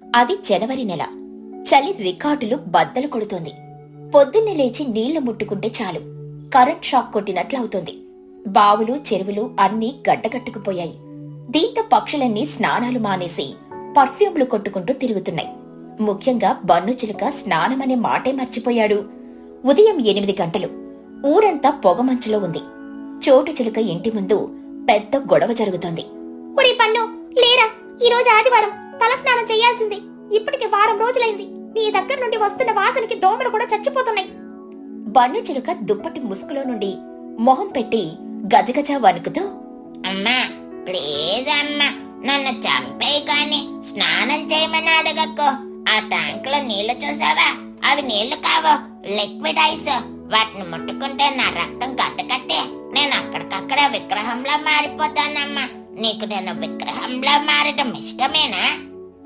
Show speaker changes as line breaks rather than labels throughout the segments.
అది జనవరి నెల. చలి రికార్డులు బద్దలు కొడుతోంది. పొద్దున్నే లేచి నీళ్లు ముట్టుకుంటే చాలు కరెంట్ షాక్ కొట్టినట్లవుతోంది. బావులు చెరువులు అన్నీ గడ్డగట్టుకుపోయాయి. దీంతో పక్షులన్నీ స్నానాలు మానేసి పర్ఫ్యూమ్లు కొట్టుకుంటూ తిరుగుతున్నాయి. ముఖ్యంగా బన్ను చిలుక స్నానమనే మాటే మర్చిపోయాడు. ఉదయం 8 గంటలు. ఊరంతా పొగమంచులో ఉంది. చోటు చిలుక ఇంటి ముందు పెద్ద గొడవ జరుగుతోంది. ఒరే పన్ను, లేరా, ఈరోజు ఆదివారం, తలస్నానం చెయ్యాల్సింది. ఇప్పటికి వారం రోజులైంది. నీ దగ్గర నుండి వస్తున్న వాసనకి దోమలు కూడా చచ్చిపోతున్నాయి. బన్ను చిలుక దుప్పటి ముసుగులో నుండి మొహం పెట్టి గజగజ వణుకుతూ,
అమ్మా ప్లీజ్ అమ్మా, నన్ను చంపే కాని స్నానం చేయమని అడగకు. ఆ ట్యాంక్ లో నీళ్లు చూసావా? అవి నీళ్లు కావు, లిక్విడ్ ఐస్. వాటిని ముట్టుకుంటే నా రక్తం గడ్డకట్టే నేను అక్కడికక్కడ విగ్రహంలా మారిపోతానమ్మా. నీకు నేను విగ్రహంలా మారడం ఇష్టమేనా?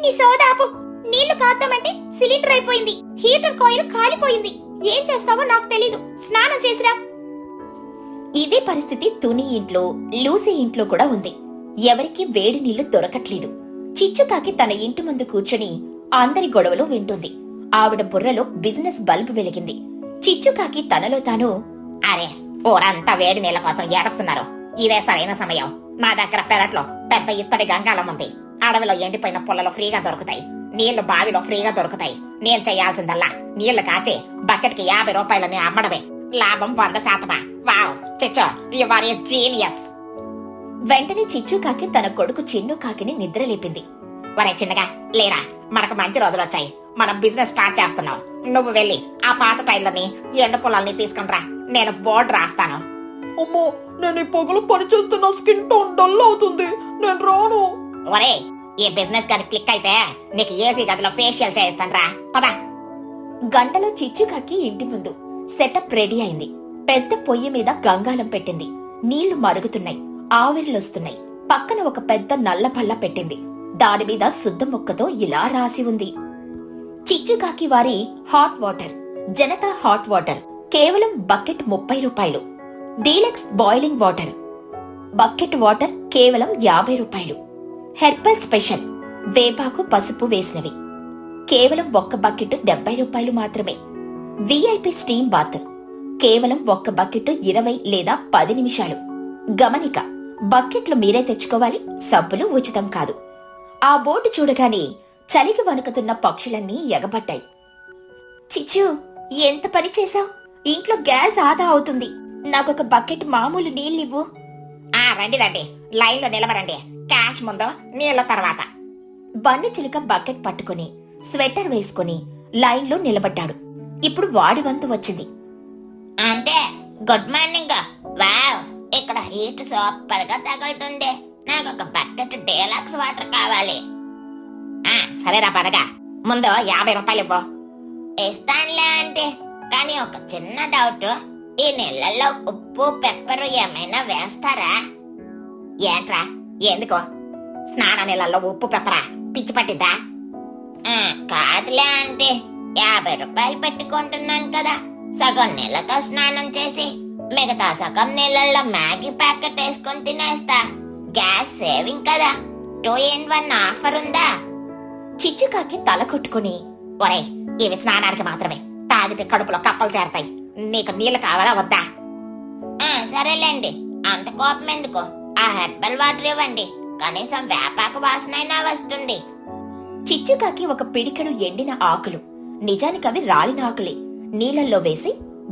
నీ సోదాపు. నీళ్లు కాద్దామంటే సిలిండర్ అయిపోయింది, హీటర్ కాయిల్ కాలిపోయింది. ఏం చేస్తావో నాకు తెలీదు. స్నానం చేసిరా. ఇదే పరిస్థితి తుని ఇంట్లో, లూసీ ఇంట్లో కూడా ఉంది. ఎవరికి వేడి నీళ్లు దొరకట్లేదు. చిచ్చుకాకి తన ఇంటి ముందు కూర్చుని అందరి గొడవలు వింటుంది. ఆవిడ బుర్రలో బిజినెస్ బల్బు వెలిగింది. చిచ్చుకాకి తనలో తాను,
అరే, ఊరంతా వేడి నీళ్ల కోసం ఏడుస్తున్నారు. ఇదే సరైన సమయం. మా దగ్గర పెరట్లో పెద్ద ఇత్తడి గంగాలం ఉంది. అడవిలో ఎండిపోయిన పుల్లలు ఫ్రీగా దొరుకుతాయి. నీళ్లు బావిలో ఫ్రీగా దొరుకుతాయి. నేను చేయాల్సిందల్లా నీళ్లు కాచి బకెట్ కి 50 రూపాయలని అమ్మడమే. లాభం 100%. వావ్ చిచ్చు, యు ఆర్ ఏ జీనియస్.
వెంటనే చిచ్చుకాకి తన కొడుకు చిన్ను కాకిని నిద్రలేపింది.
ఒరే చిన్నగా లేరా, మనకు మంచి రోజులు వచ్చాయి. మనం బిజినెస్ స్టార్ట్ చేస్తున్నాం. నువ్వు వెళ్ళి ఆ పాత టైర్లని ఎండు పొలాల్ని తీసుకునిరా. నేను బోర్డు రాస్తాను.
అమ్మో, నేను ఈ పగలు పని చేస్తున్న స్కిన్ టోన్ డల్ అవుతుంది. నేను రాను.
ఒరే, ఈ బిజినెస్ గాని క్లిక్ అయితే నీకు ఏసీ గదిలో ఫేషియల్ చేయిస్తాను. పదా.
గంటలో చిచ్చుకాకి ఇంటి ముందు సెటప్ రెడీ అయింది. పెద్ద పొయ్యి మీద గంగాలం పెట్టింది. నీళ్లు మరుగుతున్నాయి, ఆవిర్లొస్తున్నాయి. పక్కన ఒక పెద్ద నల్ల పళ్ళ పెట్టింది. దాని మీద శుద్ధ ముక్కతో ఇలా రాసి ఉంది: చిచ్చుకాకి వారి hot water, Janata hot water, కేవలం బకెట్ 30 రూపాయలు. Deluxe boiling water, bucket water కేవలం 50 రూపాయలు. హెర్బల్ స్పెషల్, వేపాకు పసుపు వేసినవి, కేవలం ఒక్క బకెట్ 70 రూపాయలు మాత్రమే. విఐపి స్టీమ్ బాత్, కేవలం ఒక్క బకెట్ 20 లేదా 10 నిమిషాలు. గమనిక, బకెట్లు మీరే తెచ్చుకోవాలి, సబ్బులు ఉచితం కాదు. ఆ బోర్డు చూడగానే చలికి వణుకుతున్న పక్షులన్నీ ఎగబట్టాయి. చిచ్చు, ఎంత పని చేశావు? ఇంట్లో గ్యాస్ ఆదా అవుతుంది. నాకొక బకెట్ మామూలు నీళ్ళివ్వు.
రండి రండి, లైన్ లో నిలబడండి. క్యాష్ ముందు, నీళ్ళ తర్వాత.
బన్ను చిలుక బకెట్ పట్టుకుని స్వెటర్ వేసుకుని లైన్లో నిలబడ్డాడు. ఇప్పుడు వాడి వంతు వచ్చింది.
అంటే గుడ్ మార్నింగ్. వావ్, ఇక్కడ హీట్ సూపర్ గా తగులుతుంది. నాకు ఒక బకెట్ డీలక్స్ వాటర్ కావాలి. సరేరా పడగా, ముందు 50 రూపాయలు ఇవ్వు. ఇస్తానులే అంటే, కానీ ఒక చిన్న డౌట్. ఈ నీళ్ళల్లో ఉప్పు పెప్పరు ఏమైనా వేస్తారా? ఏంట్రా, ఎందుకో? స్నాన నీళ్ళల్లో ఉప్పు పెప్పరా? పిచ్చి పట్టిద్దా? కాదులే అంటే, 50 రూపాయలు పెట్టుకుంటున్నాను కదా. సగం నీళ్ళతో స్నానం చేసి మిగతా సగం నీళ్ళల్లో మ్యాగీ ప్యాకెట్ వేసుకొని తినేస్తా. గ్యాస్ సేవింగ్ కదా. 2 in 1 ఆఫర్ ఉందా?
చిచ్చుకాకి తల కొట్టుకుని,
ఒరే, ఇవి స్నానానికి మాత్రమే. తాగితే కడుపులో కప్పలు చేరతాయి. నీకు నీళ్లు కావాలా వద్దా? సరేలేండి, అంత కోపం ఎందుకు? ఆ హెర్బల్ వాటర్ ఇవ్వండి. కనీసం వేపాకు వాసనైనా వస్తుంది.
చిచ్చుకాకి ఒక పిడికెడు ఎండిన ఆకులు, నిజానికవి రాలిన ఆకులే, నీళ్లల్లో వేసి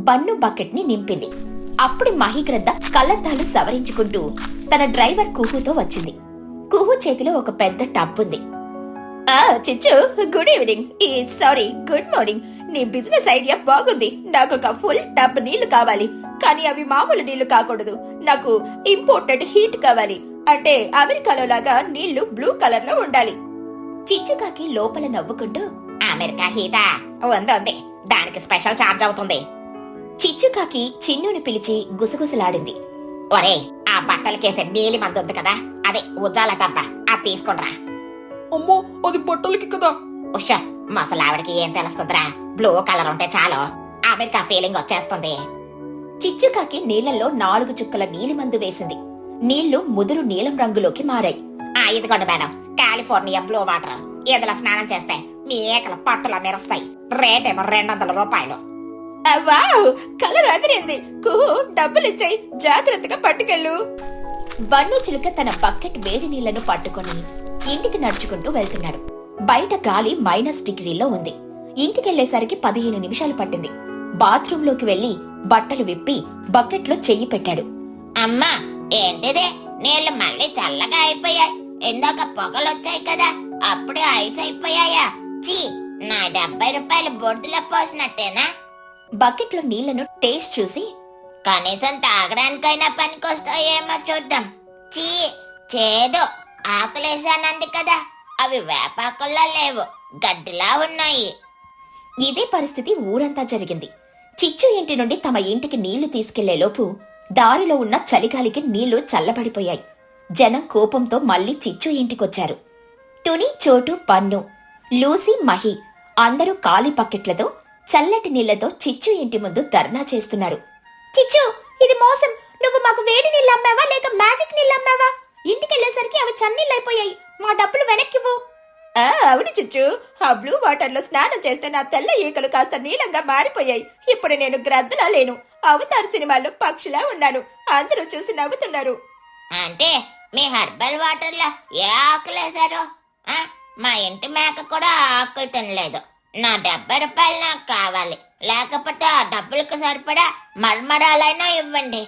బన్ను బకెట్ ని నింపింది. అప్పుడు మహిగ్రద్ద కళ్ళద్దాలు సవరించుకుంటూ తన డ్రైవర్ కుహుతో వచ్చింది. కుహు చేతిలో ఒక పెద్ద టబ్ ఉంది. చిచ్చు, good evening. Sorry, good morning. నీ బిజినెస్ ఐడియా బాగుంది. నాకు ఒక ఫుల్ టబ్ నీళ్లు కావాలి, కానీ అవి మామూలు నీళ్లు కాకూడదు. నాకు ఇంపోర్టెడ్ హీట్ కావాలి. అంటే అమెరికాలో లాగా నీళ్లు బ్లూ కలర్ లో ఉండాలి. చిచ్చుకాకి లోపల నవ్వుకుంటూ,
అమెరికా హీటా? ఉంది, దానికి స్పెషల్ ఛార్జ్ అవుతుంది.
చిచ్చుకాకి చిన్నుని పిలిచి గుసగుసలాడింది.
ఒరే, ఆ బట్టలకేసే నీలి మందు ఉంది కదా, అదే ఉజ్జాల డబ్బా, అది తీసుకుండ్రా.
అమ్మో, అది బట్టలకి కదా.
ఉషా, మసలావిడికి ఏం తెలుస్తుందిరా? బ్లూ కలర్ ఉంటే చాలు, అమెరికా ఫీలింగ్ వచ్చేస్తుంది.
చిచ్చుకాకి నీళ్లలో 4 చుక్కల నీలిమందు వేసింది. నీళ్లు ముదురు నీలం రంగులోకి మారాయి.
ఇదిగోండి మేడం, కాలిఫోర్నియా బ్లూ వాటర్. ఇందులో స్నానం చేస్తే మీ ఏకల పట్టులా మెరుస్తాయి. రేటేమో 200 రూపాయలు.
వావ్, కలర్ అదిరింది. డబ్బులు ఇచ్చాయి, జాగ్రత్తగా పట్టుకెళ్ళు. బన్ను చిలుక తన బకెట్ వేడి నీళ్లను పట్టుకొని ఇంటికి నడుచుకుంటూ వెళ్తున్నాడు. బయట గాలి -డిగ్రీలో ఉంది. ఇంటికెళ్లేసరికి 15 నిమిషాలు పట్టింది. బాత్రూంలోకి వెళ్లి బట్టలు విప్పి బకెట్లో చెయ్యి పెట్టాడు.
అమ్మా, ఏంటిది? నీళ్లు మళ్ళీ చల్లగా అయిపోయాయి. ఇందాక పొగలొచ్చాయి కదా, అప్పుడే ఐస్ అయిపోయాయా? చీ, నా 70 రూపాయలు బొడ్డులో పోసినట్టేనా?
బకెట్లో నీళ్లను టేస్ట్ చూసి,
కనీసం తాగడానికైనా పనికొస్తాయేమో చూద్దాం. చీ, చేదు. ఆకలేసానంది కదా, అవి వేపాకుల్లా లేవు, గడ్డిలా ఉన్నాయి.
ఇదే పరిస్థితి ఊరంతా జరిగింది. చిచ్చు ఇంటి నుండి తమ ఇంటికి నీళ్లు తీసుకెళ్లేలోపు దారిలో ఉన్న చలిగాలికి నీళ్లు చల్లబడిపోయాయి. జనం కోపంతో మళ్లీ చిచ్చు ఇంటికొచ్చారు. తుని, చోటు, బన్ను, లూసీ, మహి అందరూ ఖాళీ బకెట్లతో చల్లటి నీళ్లతో చిచ్చు ఇంటి ముందు ధర్నా చేస్తున్నారు. చిచ్చు, ఇది మోసం. నువ్వు మాకు వేడి నీళ్ళు అమ్మావా లేక మ్యాజిక్ నీళ్ళు అమ్మావా? ఇంటికెళ్లేసరికి అవి చన్నీళ్ళైపోయాయి. మా డబ్బులు వెనక్కివ్వు. అవును చిచ్చు, ఆ బ్లూ వాటర్ లో స్నానం చేస్తే నా తెల్ల ఈకలు కాస్త నీలంగా మారిపోయాయి. ఇప్పుడు నేను గ్రద్దలా లేను, అవతార్ సినిమాలో పక్షిలా ఉన్నాను. అందరూ చూసి నవ్వుతున్నారు.
అంటే మీ హెర్బల్ వాటర్ లో ఏ ఆకులేశారు? మా ఇంటి మేక కూడా ఆకులు తినలేదు. నా 70 రూపాయలు నాకు కావాలి, లేకపోతే ఆ డబ్బులకు సరిపడా మర్మరాలైనా ఇవ్వండి.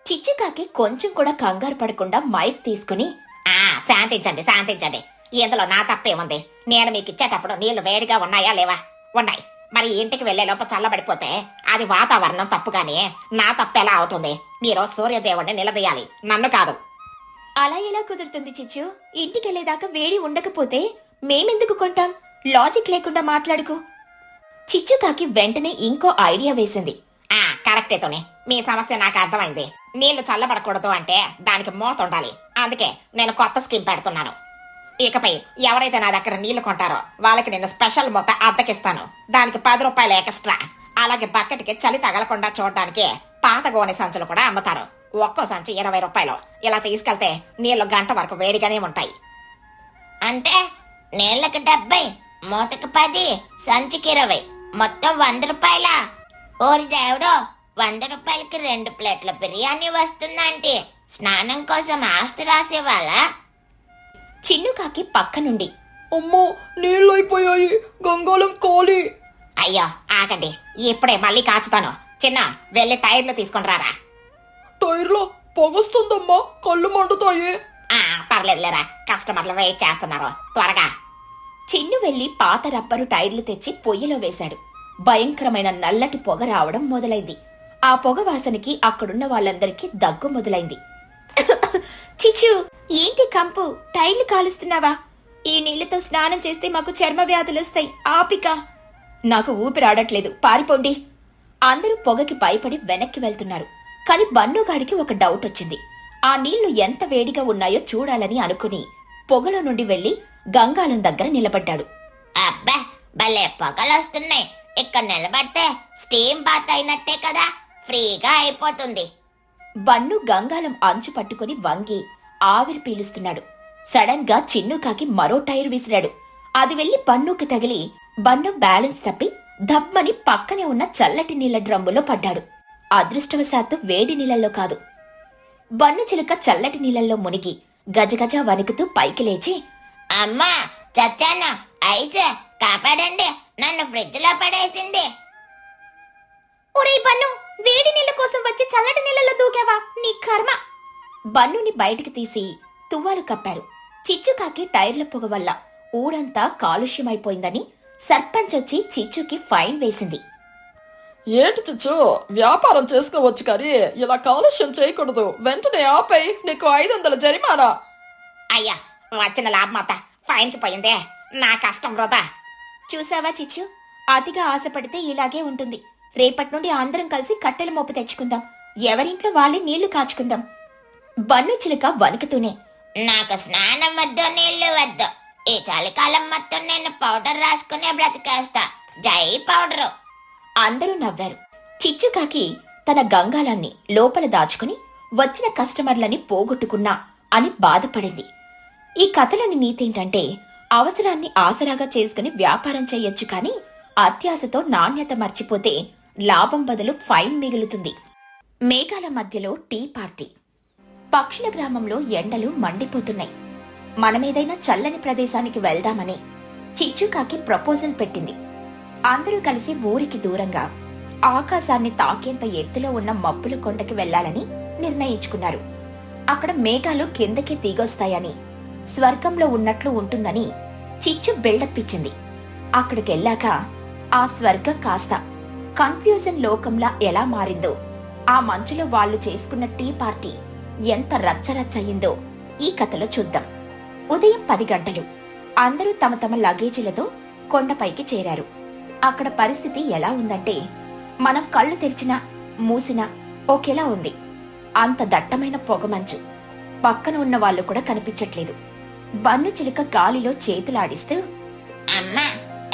చిచ్చుకాకి కొంచెం కూడా కంగారు పడకుండా మైక్ తీసుకుని,
శాంతించండి, శాంతించండి. ఇందులో నా తప్పే ఉంది. నేను మీకు ఇచ్చేటప్పుడు నీళ్లు వేడిగా ఉన్నాయా లేవా? ఉన్నాయి. మరి ఇంటికి వెళ్లే లోపు చల్లబడిపోతే అది వాతావరణం తప్పుగానే నా తప్పెలా అవుతుంది? మీరు సూర్యదేవుడిని నిలదీయాలి, నన్ను కాదు.
అలా ఎలా కుదురుతుంది చిచ్చు? ఇంటికెళ్లేదాకా వేడి ఉండకపోతే మేమెందుకు కొంటాం? లాజిక్ లేకుండా మాట్లాడుకో. చిచ్చుకాకి వెంటనే ఇంకో ఐడియా వేసింది.
కరెక్టేతోనే, మీ సమస్య నాకు అర్థమైంది. నీళ్లు చల్లబడకూడదు అంటే దానికి మూత ఉండాలి. అందుకే నేను కొత్త స్కీమ్ పెడుతున్నాను. ఇకపై ఎవరైతే నా దగ్గర నీళ్లు కొంటారో వాళ్ళకి నేను స్పెషల్ మూత అద్దెకిస్తాను. దానికి 10 రూపాయలు ఎక్స్ట్రా. అలాగే బకెట్కి చలి తగలకుండా చూడడానికి పాత గోనె సంచులు కూడా అమ్ముతారు. ఒక్కో సంచి 20 రూపాయలు. ఇలా తీసుకెళ్తే నీళ్లు గంట వరకు వేడిగానే ఉంటాయి. అంటే నీళ్ళకి 70, మూతకి 10, సంచికి 20, మొత్తం 100 రూపాయలా? ఓరి దేవుడో, 100 రూపాయలకి 2 ప్లేట్ల బిర్యానీ వస్తుందంటే స్నానం కోసం ఆస్తి రాసేవాళ్ళా?
చిన్నుకాకి పక్క నుండి,
అమ్మో, నీళ్ళు అయిపోయాయి, గంగాలం ఖాళీ.
అయ్యో ఆగండి, ఇప్పుడే మళ్ళీ కాచుతాను. చిన్న, వెళ్ళి టైర్లు తీసుకొని రారా.
టైర్లో పొగొస్తుందమ్మా, కళ్ళు మండుతాయి.
పర్లేదులేరా, కస్టమర్లు వెయిట్ చేస్తున్నారు, త్వరగా.
చిన్ను వెళ్లి పాత రబ్బరు టైర్లు తెచ్చి పొయ్యిలో వేశాడు. భయంకరమైన నల్లటి పొగ రావడం మొదలైంది. ఆ పొగ వాసనకి అక్కడున్న వాళ్ళందరికీ దగ్గు మొదలైంది. చిచ్చు, ఏంటి కంపు? టైర్లు కాలుస్తున్నావా? ఈ నీళ్లతో స్నానం చేస్తే మాకు చర్మ వ్యాధులొస్తాయి, ఆపిక. నాకు ఊపిరాడట్లేదు, పారిపోండి. అందరూ పొగకి భయపడి వెనక్కి వెళ్తున్నారు. కాని బన్నుగాడికి ఒక డౌట్ వచ్చింది. ఆ నీళ్లు ఎంత వేడిగా ఉన్నాయో చూడాలని అనుకుని పొగలో నుండి వెళ్లి గంగాలం దగ్గర నిలబడ్డాడు.
అబ్బా, భలే పొగలొస్తున్నాయి. ఇక్కడ నిలబడితే స్టీమ్ బాత్ అయినట్టే కదా, ఫ్రీగా అయిపోతుంది.
బన్ను గంగాలం అంచు పట్టుకుని వంగి ఆవిరి పీలుస్తున్నాడు. సడన్ గా చిన్నుకాకి మరో టైర్ విసిరాడు. అది వెళ్లి బన్నుకి తగిలి బన్ను బ్యాలెన్స్ తప్పి ధమ్మని పక్కనే ఉన్న చల్లటి నీళ్ల డ్రమ్ములో పడ్డాడు. అదృష్టవశాత్తు వేడి నీళ్లలో కాదు. బన్ను చిలుక చల్లటి నీళ్లలో మునిగి గజగజ వణుకుతూ పైకి లేచి,
అమ్మా, చచ్చాను, ఐసే కాపాడండి, నన్ను ఫ్రిడ్జ్ లో పడేసింది.
ఒరే బన్ను, వేడి నీళ్ల కోసం వచ్చి చల్లటి నీళ్లలో దూకావా? నీ కర్మ. బన్నుని బయటికి తీసి తువ్వాలు కప్పారు. చిచ్చుకాకి టైర్ల పొగ వల్ల ఊరంతా కాలుష్యమైపోయిందని సర్పంచ్ వచ్చి చిచ్చుకి ఫైన్ వేసింది.
ఏంటి చిచ్చు, వ్యాపారం చేసుకోవచ్చు కానీ ఇలా కాలుష్యం చేయకూడదు. వెంటనే ఆపై, నీకు 500 జరిమానా.
అయ్యా, వచ్చిన లాభమాత ఫైన్కి పోయిందే, నా కష్టం వృధా.
చూసావా చిచ్చు, అతిగా ఆశపడితే ఇలాగే ఉంటుంది. రేపటి నుండి అందరం కలిసి కట్టెల మోపు తెచ్చుకుందాం. ఎవరింట్లో వాళ్ళే నీళ్లు కాచుకుందాం. బన్ను చిలుక వణుకుతూనే,
నాకు స్నానం వద్దు, నీళ్లు వద్దు. ఈ చలికాలం మొత్తం నేను పౌడర్ రాసుకునే బ్రతికేస్తా. జై పౌడరు.
అందరూ నవ్వారు. చిచ్చుకాకి తన గంగాలాన్ని లోపల దాచుకుని వచ్చిన కస్టమర్లని పోగొట్టుకున్నా అని బాధపడింది. ఈ కథలోని నీతేంటంటే, అవసరాన్ని ఆసరాగా చేసుకుని వ్యాపారం చేయొచ్చు కాని అత్యాశతో నాణ్యత మర్చిపోతే లాభం బదులు ఫైన్ మిగులుతుంది. మేఘాల మధ్యలో టీ పార్టీ. పక్షుల గ్రామంలో ఎండలు మండిపోతున్నాయి. మనమేదైనా చల్లని ప్రదేశానికి వెళ్దామని చిచ్చుకాకి ప్రపోజల్ పెట్టింది. అందరూ కలిసి ఊరికి దూరంగా ఆకాశాన్ని తాకేంత ఎత్తులో ఉన్న మబ్బుల కొండకి వెళ్లాలని నిర్ణయించుకున్నారు. అక్కడ మేఘాలు కిందకి దిగొస్తాయని, స్వర్గంలో ఉన్నట్లు ఉంటుందని చిచ్చు బిల్డప్ ఇచ్చింది. అక్కడికెళ్ళాక ఆ స్వర్గం కాస్త కన్ఫ్యూజన్ లోకంలా ఎలా మారిందో, ఆ మంచులో వాళ్లు చేసుకున్న టీ పార్టీ ఎంత రచ్చరచ్చయిందో ఈ కథలో చూద్దాం. ఉదయం 10 గంటలు. అందరూ తమ తమ లగేజీలతో కొండపైకి చేరారు. అక్కడ పరిస్థితి ఎలా ఉందంటే, మనం కళ్ళు తెరిచినా మూసినా ఒకేలా ఉంది. అంత దట్టమైన పొగమంచు. పక్కన ఉన్న వాళ్ళు కూడా కనిపించట్లేదు. బన్ను చిలుక గాలిలో చేతులాడిస్తూ,
అమ్మా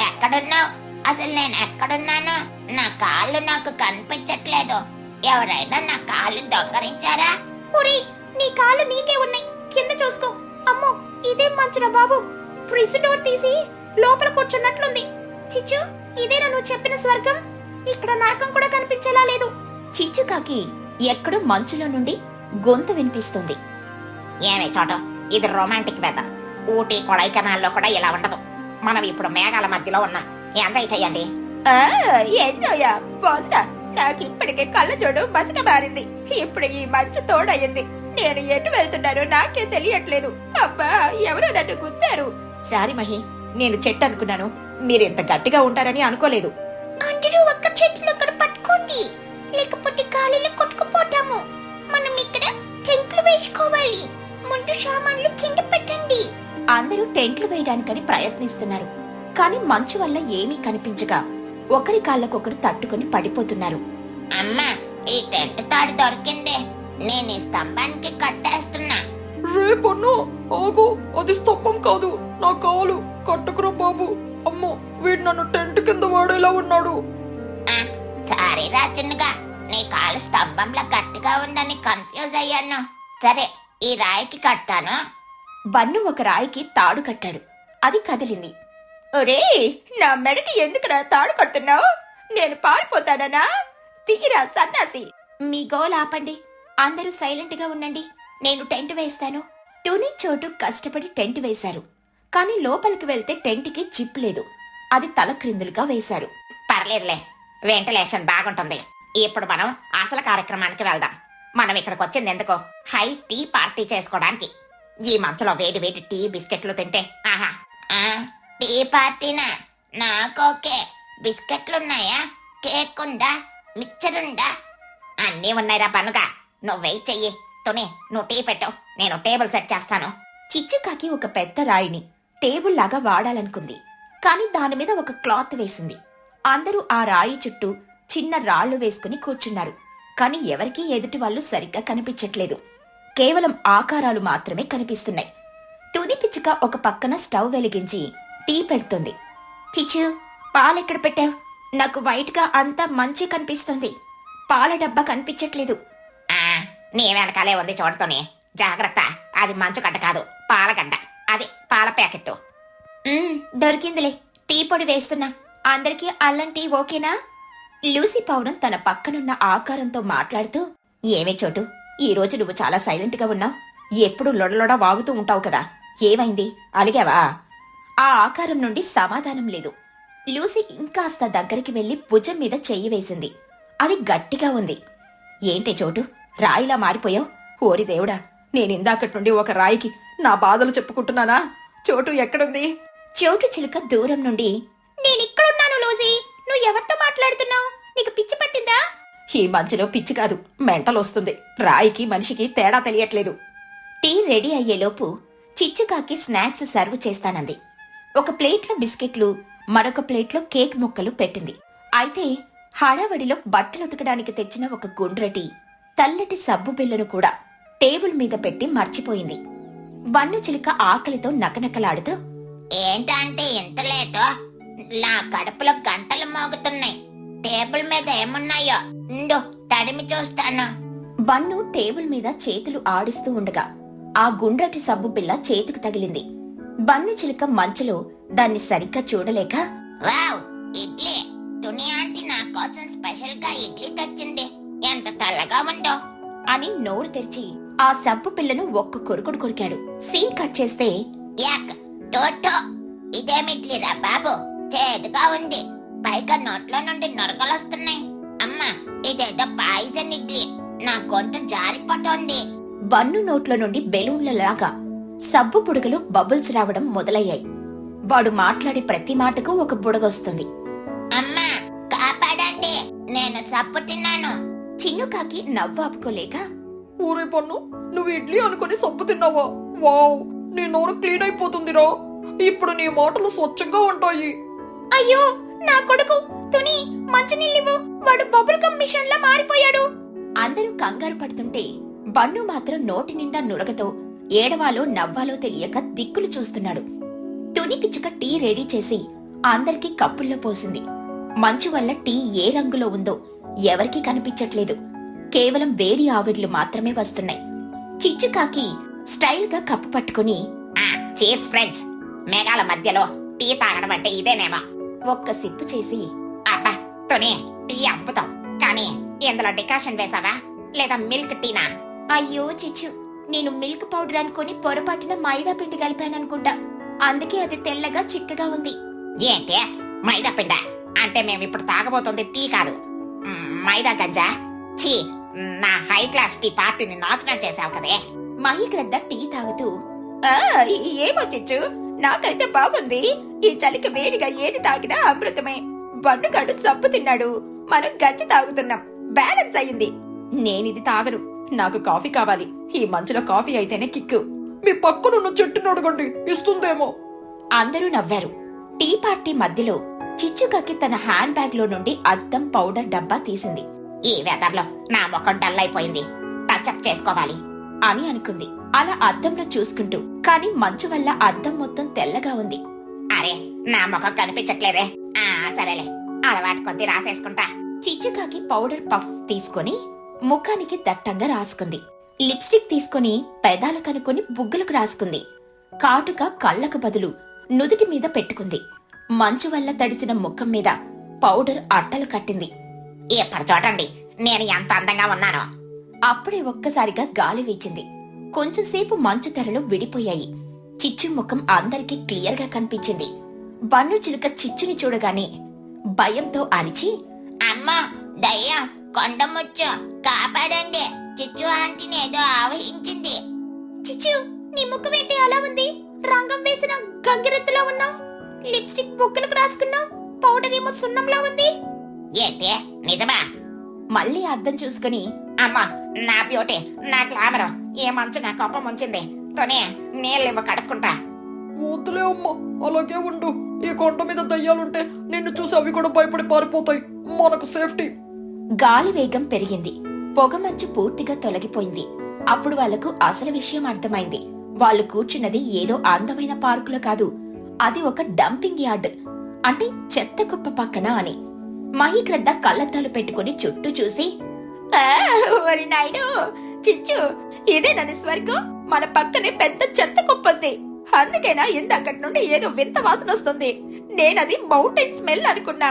ఎక్కడున్నావు? అసలు నేను ఎక్కడున్నాను? నా కాళ్ళు నాకు కనిపించట్లేదు. ఎవరైనా నా కాళ్ళు దొంగరించారా?
ఒరే, నీ కాళ్ళు నీకే ఉన్నాయి, కింద చూసుకో. అమ్మో, ఇదేం మంచురా బాబు. ఫ్రిజ్ డోర్ తీసి లోపల కూర్చున్నట్లుంది. చిచ్చు, ఇదేనా నువ్వు చెప్పిన స్వర్గం? ఇక్కడ నరకం కూడా కనిపించేలా లేదు. చిచ్చుకాకి ఎక్కడో మంచులో నుండి గొంతు వినిపిస్తుంది.
ఏమే చోట, ఇది రొమాంటిక్ వెదర్. ఊటీ కొడైకెనాల్లో కూడా ఇలా ఉండదు. మనం ఇప్పుడు మేఘాల మధ్యలో ఉన్నాం. ఎంజాయ్ చెయ్యండి.
ఎంజాయా బొందా, నాకు ఇప్పటికే కళ్ళ జోడు మసక మారింది. ఇప్పుడు ఈ మంచు తోడయింది. నేను ఎటు వెళ్తున్నానో నాకే తెలియట్లేదు. అబ్బా, ఎవరో నన్ను గుద్దారు. సారీ మహి, నేను చెట్టు అనుకున్నాను. మీరింత గట్టిగా ఉంటారని అనుకోలేదు.
అందరూ ఒక్క చెట్లు అక్కడ పట్టుకోండి, లేకపోతే గాలిలో కొట్టుకుపోతాము. మనం ఇక్కడ టెంట్లు వేసుకోవాలి. ముందు సామాన్లు కింద పెట్టండి.
అందరూ టెంట్లు వేయడానికని ప్రయత్నిస్తున్నారు. కాని మంచు వల్ల ఏమీ కనిపించక ఒకరి కాళ్ళకొకరు తట్టుకుని పడిపోతున్నారు.
అమ్మా, ఈ టెంట్ తాడు దొరికిందే. నేను ఈ స్తంభానికి కట్టేస్తున్నా.
రే పన్ను, ఆగు, అది స్తంభం కాదు, నా కాలు. కట్టుకురా బాబు. అమ్మో, వీడు నన్ను టెంట్ కింద వాడేలా ఉన్నాడు.
సారీ రాజునుగా, నీ కాలు స్తంభంలో గట్టిగా ఉందని కన్ఫ్యూజ్ అయ్యాను. సరే, ఈ రాయికి కట్టాను.
బన్ను ఒక రాయికి తాడు కట్టాడు. అది కదిలింది. ఒరే, నా మెడకి ఎందుకురా తాడు కడుతున్నావు? నేను పారిపోతాననా? తీరా సన్నాసి. మీ గోల్ ఆపండి. అందరూ సైలెంట్ గా ఉండండి. నేను టెంట్ వేస్తాను. టునీ చోటు కష్టపడి టెంట్ వేశారు. కాని లోపలికి వెళ్తే టెంట్కి జిప్ లేదు. అది తల క్రిందులుగా వేశారు.
పర్లేదులే, వెంటిలేషన్ బాగుంటుంది. ఇప్పుడు మనం అసలు కార్యక్రమానికి వెళ్దాం. మనం ఇక్కడికి వచ్చింది ఎందుకో? హై టీ పార్టీ చేసుకోవడానికి. ఈ మంచులో వేడి వేడి టీ బిస్కెట్లు తింటే ఆహా. టీ పార్టీనా? నాకోకే. బిస్కెట్లున్నాయా? కేక్ ఉందా? మిక్చర్ ఉందా? అన్నీ ఉన్నాయిరా పనుగా. నువ్వు వెయిట్ చెయ్యి. టునీ, నువ్వు టీ పెట్టు, నేను టేబుల్ సెట్ చేస్తాను.
చిచ్చుకాకి ఒక పెద్ద రాయిని టేబుల్ లాగా వాడాలనుకుంది. కాని దానిమీద ఒక క్లాత్ వేసింది. అందరూ ఆ రాయి చుట్టూ చిన్న రాళ్లు వేసుకుని కూర్చున్నారు. కాని ఎవరికీ ఎదుటి వాళ్ళు సరిగ్గా కనిపించట్లేదు. కేవలం ఆకారాలు మాత్రమే కనిపిస్తున్నాయి. తుని పిచ్చుక ఒక పక్కన స్టవ్ వెలిగించి టీ పెడుతుంది. చిచ్చు, పాలెక్కడ పెట్టావు? నాకు వైట్ గా అంతా మంచి కనిపిస్తుంది. పాల డబ్బా కనిపించట్లేదు.
నీ వెనకాలే ఉంది చూడతోనే. జాగ్రత్త, అది మంచు గడ్డ కాదు, పాలగడ్డ. అది పాల ప్యాకెట్టు.
దొరికిందిలే. టీ పొడి వేస్తున్నా. అందరికీ అల్లం టీ ఓకేనా? లూసీ పౌరం తన పక్కనున్న ఆకారంతో మాట్లాడుతూ, ఏమే చోటు, ఈ రోజు నువ్వు చాలా సైలెంట్ గా ఉన్నావు. ఎప్పుడు లొడలొడ వాగుతూ ఉంటావు కదా. ఏమైంది? అలిగావా? ఆ ఆకారం నుండి సమాధానం లేదు. లూసీ ఇంకాస్త దగ్గరికి వెళ్లి భుజం మీద చెయ్యి వేసింది. అది గట్టిగా ఉంది. ఏంటి చోటు, రాయిలా మారిపోయావు? ఓరి దేవుడా, నేనిందాకటి నుండి ఒక రాయికి నా బాధలు చెప్పుకుంటున్నానా? చోటు ఎక్కడుంది? చోటు చిలుక దూరం నుండి, నేనిక్కడున్నాను లూసీ. నువ్వు ఎవరితో మాట్లాడుతున్నావు? నీకు పిచ్చి పట్టిందా? ఈ మధ్యలో పిచ్చి కాదు, మెంటల్ వస్తుంది. రాయికి మనిషికి తేడా తెలియట్లేదు. టీ రెడీ అయ్యేలోపు చిచ్చుకాకి స్నాక్స్ సర్వ్ చేస్తానంది. ఒక ప్లేట్లో బిస్కెట్లు, మరొక ప్లేట్లో కేక్ ముక్కలు పెట్టింది. అయితే హడావడిలో బట్టలు ఉతకడానికి తెచ్చిన ఒక గుండ్రటి తెల్లటి సబ్బు బిళ్ళను కూడా టేబుల్ మీద పెట్టి మర్చిపోయింది. బన్ను చిలుక ఆకలితో నకనకలాడుతూ,
ఏంటంటే ఇంత లేటు? నా కడుపులో గంటలు మోగుతున్నాయి. టేబుల్ మీద ఏమున్నాయో ఉండు, తడిమి చూస్తాను.
బన్ను టేబుల్ మీద చేతులు ఆడిస్తూ ఉండగా ఆ గుండ్రటి సబ్బు బిళ్ళ చేతికి తగిలింది. బన్ను చిలుక మంచులో దాన్ని సరిగ్గా చూడలేక
వావ్, ఇడ్లీ. తుని ఆంటీ నా కోసం స్పెషల్ గా ఇడ్లీ తెచ్చింది. ఎంత తెల్లగా ఉందో.
అని నోరు తెరిచి ఆ సబ్బు పిల్లను ఒక్క కొరుకుడు కొరికాడు. సీన్ కట్ చేస్తే
యాక్, టోటో. ఇదేం ఇడ్లీరా బాబు, చేదుగా ఉంది. పైగా నోట్లో నుండి నొరకలొస్తున్నాయి. అమ్మా, ఇదేదో పాయిజన్ ఇడ్లీ. నా గొంతు జారిపోతోంది.
బన్ను నోట్లో నుండి బెలూన్లలాగా సబ్బు బుడగలు బబుల్స్ రావడం మొదలయ్యాయి. వాడు మాట్లాడే ప్రతి మాటకు ఒక బుడగొస్తుంది.
అమ్మా, కాపాడండి, నేను సప్పు తిన్నాను.
చిన్నుకాకి నవ్వు ఆపుకోలేక
ఊరే పన్ను, నువ్వు ఇడ్లీ అనుకుని సబ్బు తిన్నావా? వావ్, నీ నోరు క్లీన్ అయిపోతుందిరా. ఇప్పుడు నీ మాటలు స్వచ్ఛంగా ఉంటాయి.
అయ్యో నా కొడుకు తుని, మంచినీళ్ళివ్వు, వాడు బబుల్ గమ్ మిషన్ లా మారిపోయాడు. అందరూ కంగారు పడుతుంటే బన్ను మాత్రం నోటి నిండా నురగతో ఏడవాలో నవ్వాలో తెలియక దిక్కులు చూస్తున్నాడు. తుని పిచ్చుక టీ రెడీ చేసి అందరికీ కప్పుల్లో పోసింది. మంచు వల్ల టీ ఏ రంగులో ఉందో ఎవరికీ కనిపించట్లేదు. కేవలం వేడి ఆవిర్లు మాత్రమే వస్తున్నాయి. చిచ్చుకాకి స్టైల్ గా కప్పు పట్టుకుని
చీర్స్ ఫ్రెండ్స్. మేఘాల మధ్యలో టీ తాగడం అంటే ఇదేనేమో.
ఒక్క సిప్పు చేసి
అబ్బా తుని, టీ అద్భుతం. కానీ ఇందులో డికాషన్ వేసావా లేదా మిల్క్ టీనా?
అయ్యో చిచ్చు, నేను మిల్క్ పౌడర్ అనుకుని పొరపాటున మైదా పిండి కలిపాననుకుంటా. అందుకే అది తెల్లగా చిక్కగా ఉంది.
ఏంటి, మైదా పిండా? అంటే మేమిప్పుడు తాగబోతుంది టీ కాదు, మైదా గంజా. ఛీ, నా హై క్లాస్ టీ పార్టీని నాశనం చేసావు కదే.
మహిగ్రద్ద టీ తాగుతూ ఏమో చిచ్చు, నాకైతే బాగుంది. ఈ చలికి వేడిగా ఏది తాగినా అమృతమే. బన్నుగాడు సబ్బు తిన్నాడు, మనం గంజి తాగుతున్నాం. బ్యాలెన్స్ అయ్యింది. నేనిది తాగను, నాకు కాఫీ కావాలి. ఈ మంచులో కాఫీ అయితేనే కిక్కు.
మీ పక్కనున్న చెట్టును అడగండి, ఇస్తుందేమో.
అందరూ నవ్వారు. టీ పార్టీ మధ్యలో చిచ్చుకాకి తన హ్యాండ్ బ్యాగ్ లో నుండి అద్దం పౌడర్ డబ్బా తీసింది.
ఈ వెదర్లో నా ముఖం డల్ అయిపోయింది, టచ్అప్ చేసుకోవాలి
అని అనుకుంది. అలా అద్దంలో చూసుకుంటూ, కాని మంచు వల్ల అద్దం మొత్తం తెల్లగా ఉంది.
అరే, నా ముఖం కనిపించట్లేదే. సరేలే, అలవాటు కొద్ది రాసేసుకుంటా.
చిచ్చుకాకి పౌడర్ పఫ్ తీసుకొని ముఖానికి దట్టంగా రాసుకుంది. లిప్స్టిక్ తీసుకుని పెదాలకు కనుకొని బుగ్గలకు రాసుకుంది. కాటుక కళ్లకు బదులు నుదుటి మీద పెట్టుకుంది. మంచు వల్ల తడిసిన ముఖం మీద పౌడర్ అట్టలు కట్టింది.
ఇప్పుడు చూడండి నేను ఎంత అందంగా ఉన్నానో.
అప్పుడే ఒక్కసారిగా గాలి వీచింది. కొంచెంసేపు మంచు తెరలు విడిపోయాయి. చిచ్చు ముఖం అందరికీ క్లియర్ గా కనిపించింది. బన్ను చిలుక చిచ్చుని చూడగానే భయంతో అరిచి,
అమ్మా, దయ్యం, కొండముచ్చు, కాపాడండి. చిచ్చు ఆంటీని ఏదో ఆవహించింది.
చిచ్చు, నీ ముఖం ఏంటి అలా ఉంది? రంగం వేసిన గంగిరెత్తులా ఉన్నావు. లిప్స్టిక్ బుగ్గలకు రాసుకున్నావు, పౌడర్ ఏమో సున్నంలా ఉంది.
ఏంటి, నిజమా?
మళ్ళీ అద్దం చూసుకుని,
అమ్మా, నా బ్యూటీ, నా గ్లామర్, ఏ మంచు నా కోపం ఉంచింది. తోనే నీళ్ళివ్వ, కడుక్కుంటా.
వద్దులే అమ్మా, అలాగే ఉండు. ఈ కొండ మీద దయ్యాలుంటే నిన్ను చూసి అవి కూడా భయపడి పారిపోతాయి. మనకు సేఫ్టీ.
గాలి వేగం పెరిగింది. పొగమంచు పూర్తిగా తొలగిపోయింది. అప్పుడు వాళ్లకు అసలు విషయం అర్థమైంది. వాళ్ళు కూర్చున్నది ఏదో అందమైన పార్కులో కాదు, అది ఒక డంపింగ్ యార్డ్, అంటే చెత్త కుప్ప పక్కన అని. మహిగ్రద్ద కళ్ళద్దాలు పెట్టుకుని చుట్టూ చూసి, చిచ్చు, ఇదే నన్ను స్వర్గం. మన పక్కనే పెద్ద చెత్త కుప్పంది. అందుకేనా ఇందక్కడి నుండి ఏదో వింత వాసన వస్తుంది. నేనది మౌంటైన్ స్మెల్ అనుకున్నా.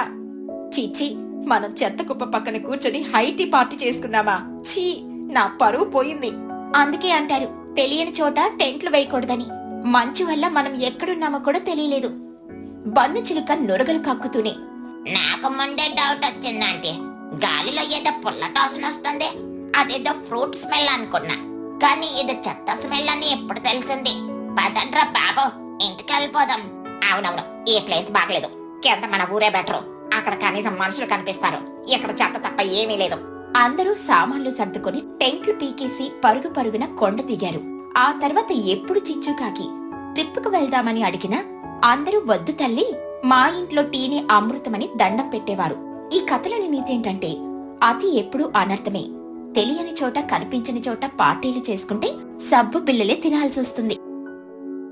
చిచ్చి, మనం చెత్త కుప్ప పక్కన కూర్చొని హైటీ పార్టీ చేసుకున్నామా? ఛీ, నా పరువు పోయింది. అందుకే అంటారు, తెలియని చోట టెంట్లు వేయకూడదని. మంచు వల్ల మనం ఎక్కడున్నామో కూడా తెలియలేదు. బన్ను చిలుక నొరగలు కక్కుతూనే,
నాకు ముందే డౌట్ వచ్చిందంటే గాలిలో ఏదో పుల్లటాసన వస్తుంది. అదేదో ఫ్రూట్ స్మెల్ అనుకున్నా, కానీ ఇది చెత్త స్మెల్ అని ఎప్పుడు తెలిసింది. పదండ్రా బాబు, ఇంటికి వెళ్ళిపోదాం. అవునవును, ఈ ప్లేస్ బాగలేదు. కింద మన ఊరే బెటరు. అక్కడ కనీసం మనుషులు కనిపిస్తారు, ఇక్కడ చెత్త తప్ప ఏమీ లేదు.
అందరూ సామాన్లు సర్దుకొని టెంట్లు పీకేసి పరుగు పరుగున కొండ దిగారు. ఆ తర్వాత ఎప్పుడు చిచ్చుకాకి ట్రిప్పుకు వెళ్దామని అడిగినా అందరూ వద్దు తల్లి, మా ఇంట్లో టీనే అమృతమని దండం పెట్టేవారు. ఈ కథలోని నీతేంటంటే, అతి ఎప్పుడూ అనర్థమే. తెలియని చోట, కనిపించని చోట పార్టీలు చేసుకుంటే సబ్బు పిల్లలే తినాల్సి వస్తుంది.